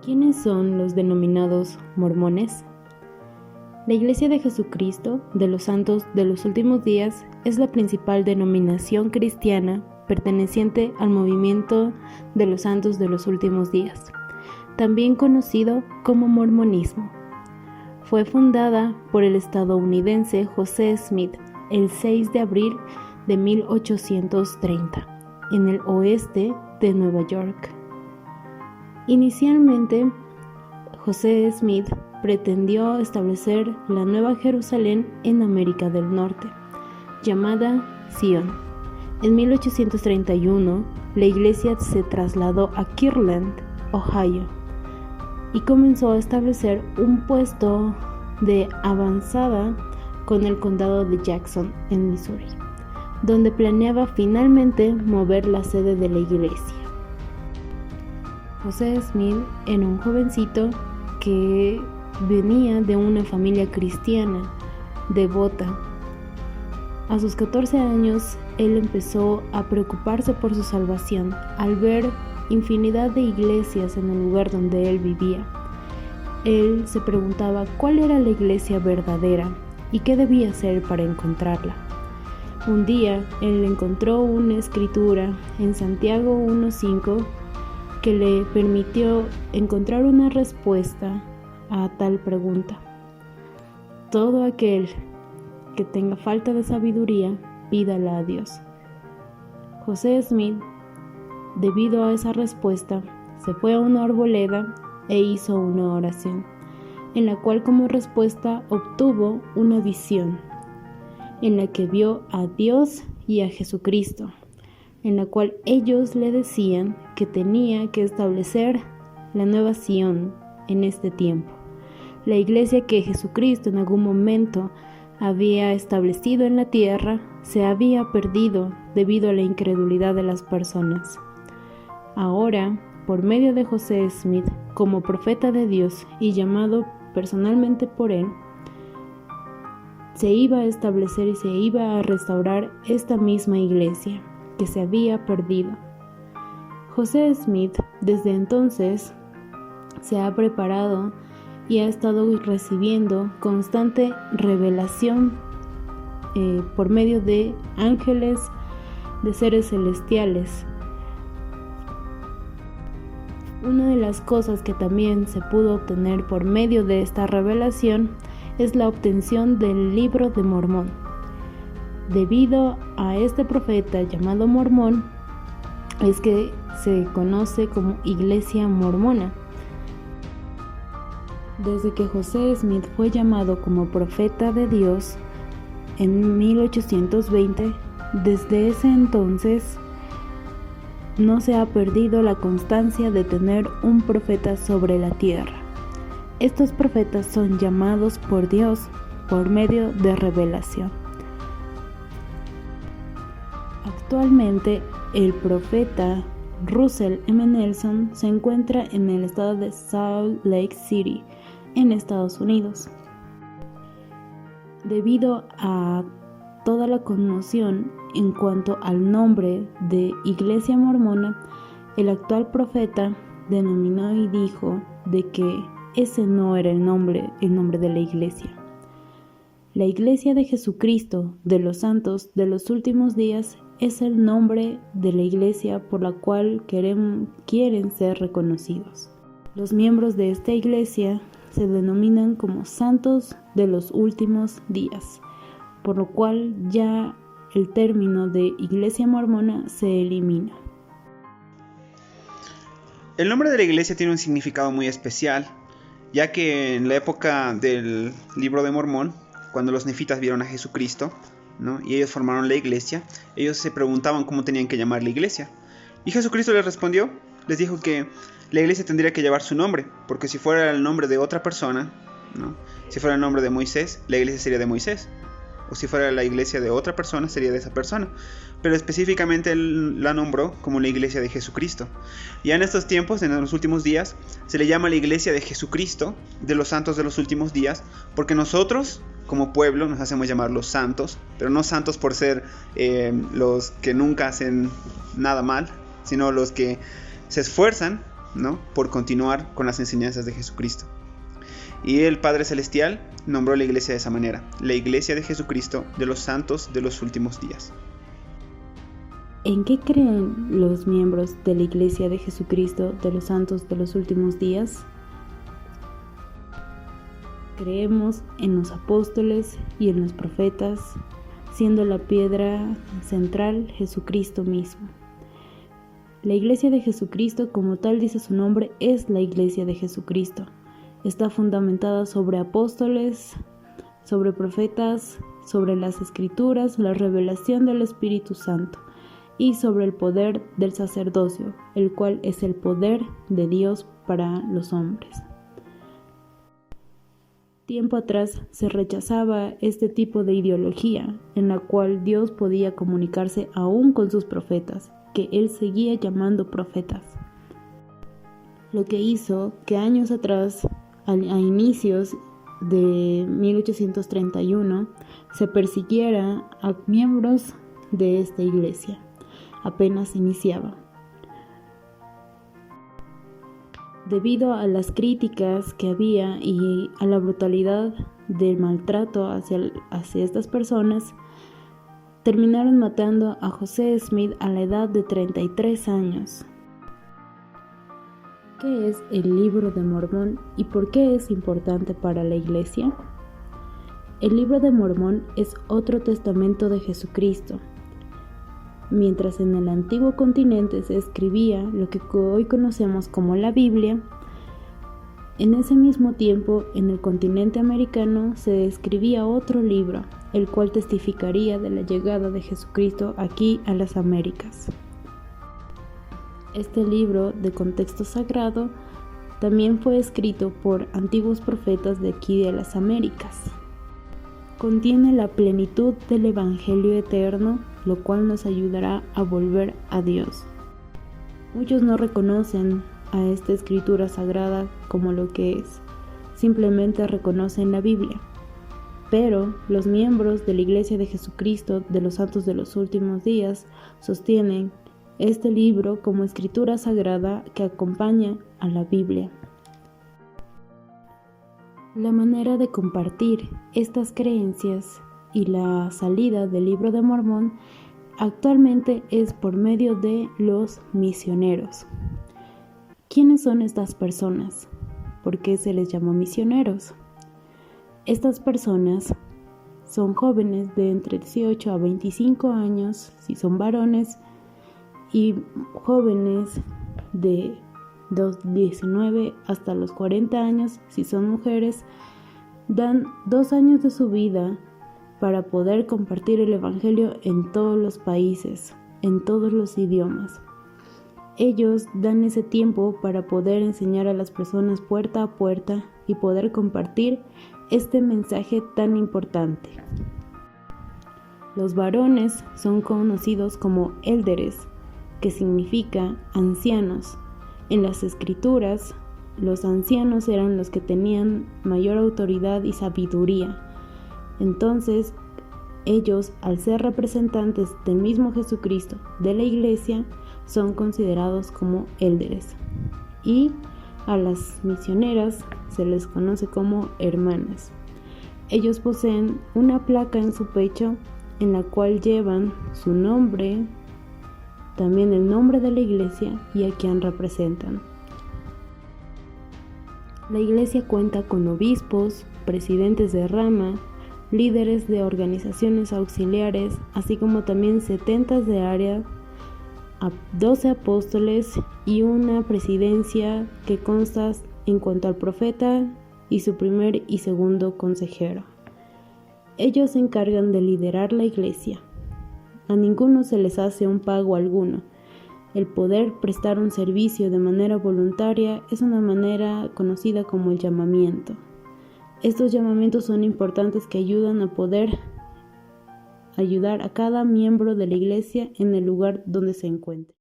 ¿Quiénes son los denominados mormones? La Iglesia de Jesucristo de los Santos de los Últimos Días es la principal denominación cristiana perteneciente al movimiento de los Santos de los Últimos Días, también conocido como mormonismo. Fue fundada por el estadounidense José Smith el 6 de abril de 1830 en el oeste de Nueva York. Inicialmente, José Smith pretendió establecer la Nueva Jerusalén en América del Norte, llamada Sion. En 1831, la iglesia se trasladó a Kirtland, Ohio, y comenzó a establecer un puesto de avanzada con el condado de Jackson, en Missouri, donde planeaba finalmente mover la sede de la iglesia. José Smith era un jovencito que venía de una familia cristiana devota. A sus 14 años, él empezó a preocuparse por su salvación al ver infinidad de iglesias en el lugar donde él vivía. Él se preguntaba cuál era la iglesia verdadera y qué debía hacer para encontrarla. Un día, él encontró una escritura en Santiago 1:5 que le permitió encontrar una respuesta a tal pregunta. Todo aquel que tenga falta de sabiduría, pídala a Dios. José Smith, debido a esa respuesta, se fue a una arboleda e hizo una oración, en la cual como respuesta obtuvo una visión, en la que vio a Dios y a Jesucristo, en la cual ellos le decían que tenía que establecer la nueva Sion en este tiempo, la iglesia que Jesucristo en algún momento había establecido en la tierra se había perdido debido a la incredulidad de las personas. Ahora, por medio de José Smith, como profeta de Dios y llamado personalmente por él, se iba a establecer y se iba a restaurar esta misma iglesia que se había perdido. José Smith desde entonces se ha preparado y ha estado recibiendo constante revelación por medio de ángeles, de seres celestiales. Una de las cosas que también se pudo obtener por medio de esta revelación es la obtención del Libro de Mormón. Debido a este profeta llamado Mormón, es que se conoce como Iglesia Mormona. Desde que José Smith fue llamado como profeta de Dios en 1820, desde ese entonces no se ha perdido la constancia de tener un profeta sobre la tierra. Estos profetas son llamados por Dios por medio de revelación. Actualmente, el profeta Russell M. Nelson se encuentra en el estado de Salt Lake City, en Estados Unidos. Debido a toda la conmoción en cuanto al nombre de Iglesia Mormona, el actual profeta denominó y dijo de que ese no era el nombre de la iglesia. La Iglesia de Jesucristo de los Santos de los Últimos Días es el nombre de la iglesia por la cual quieren ser reconocidos. Los miembros de esta iglesia se denominan como Santos de los Últimos Días, por lo cual ya el término de Iglesia Mormona se elimina. El nombre de la iglesia tiene un significado muy especial, ya que en la época del Libro de Mormón, cuando los nefitas vieron a Jesucristo, ¿no?, y ellos formaron la iglesia, ellos se preguntaban cómo tenían que llamar la iglesia. Y Jesucristo les respondió, les dijo que la iglesia tendría que llevar su nombre, porque si fuera el nombre de otra persona, ¿no?, si fuera el nombre de Moisés, la iglesia sería de Moisés. O si fuera la iglesia de otra persona, sería de esa persona. Pero específicamente él la nombró como la iglesia de Jesucristo. Ya en estos tiempos, en los últimos días, se le llama la iglesia de Jesucristo, de los santos de los últimos días, porque nosotros, como pueblo, nos hacemos llamar los santos, pero no santos por ser los que nunca hacen nada mal, sino los que se esfuerzan ¿no?, por continuar con las enseñanzas de Jesucristo. Y el Padre Celestial nombró la iglesia de esa manera: la Iglesia de Jesucristo de los santos de los últimos días. ¿En qué creen los miembros de la Iglesia de Jesucristo de los santos de los últimos días? Creemos en los apóstoles y en los profetas, siendo la piedra central Jesucristo mismo. La Iglesia de Jesucristo, como tal dice su nombre, es la Iglesia de Jesucristo. Está fundamentada sobre apóstoles, sobre profetas, sobre las Escrituras, la revelación del Espíritu Santo y sobre el poder del sacerdocio, el cual es el poder de Dios para los hombres. Tiempo atrás se rechazaba este tipo de ideología en la cual Dios podía comunicarse aún con sus profetas, que Él seguía llamando profetas. Lo que hizo que años atrás, a inicios de 1831, se persiguiera a miembros de esta iglesia. Apenas iniciaba. Debido a las críticas que había y a la brutalidad del maltrato hacia estas personas, terminaron matando a José Smith a la edad de 33 años. ¿Qué es el Libro de Mormón y por qué es importante para la Iglesia? El Libro de Mormón es otro testamento de Jesucristo. Mientras en el antiguo continente se escribía lo que hoy conocemos como la Biblia, en ese mismo tiempo en el continente americano se escribía otro libro, el cual testificaría de la llegada de Jesucristo aquí a las Américas. Este libro de contexto sagrado también fue escrito por antiguos profetas de aquí de las Américas. Contiene la plenitud del Evangelio eterno, lo cual nos ayudará a volver a Dios. Muchos no reconocen a esta escritura sagrada como lo que es, simplemente reconocen la Biblia. Pero los miembros de la Iglesia de Jesucristo de los Santos de los Últimos Días sostienen este libro como escritura sagrada que acompaña a la Biblia. La manera de compartir estas creencias y la salida del Libro de Mormón actualmente es por medio de los misioneros. ¿Quiénes son estas personas? ¿Por qué se les llama misioneros? Estas personas son jóvenes de entre 18 a 25 años, si son varones, y jóvenes de los 19 hasta los 40 años, si son mujeres, dan 2 años de su vida para poder compartir el Evangelio en todos los países, en todos los idiomas. Ellos dan ese tiempo para poder enseñar a las personas puerta a puerta y poder compartir este mensaje tan importante. Los varones son conocidos como élderes, que significa ancianos. En las Escrituras, los ancianos eran los que tenían mayor autoridad y sabiduría. Entonces, ellos, al ser representantes del mismo Jesucristo de la Iglesia, son considerados como élderes. Y a las misioneras se les conoce como hermanas. Ellos poseen una placa en su pecho en la cual llevan su nombre, también el nombre de la iglesia y a quien representan. La iglesia cuenta con obispos, presidentes de rama, líderes de organizaciones auxiliares, así como también 70 de área, 12 apóstoles y una presidencia que consta en cuanto al profeta y su primer y segundo consejero. Ellos se encargan de liderar la iglesia. A ninguno se les hace un pago alguno. El poder prestar un servicio de manera voluntaria es una manera conocida como el llamamiento. Estos llamamientos son importantes que ayudan a poder ayudar a cada miembro de la iglesia en el lugar donde se encuentre.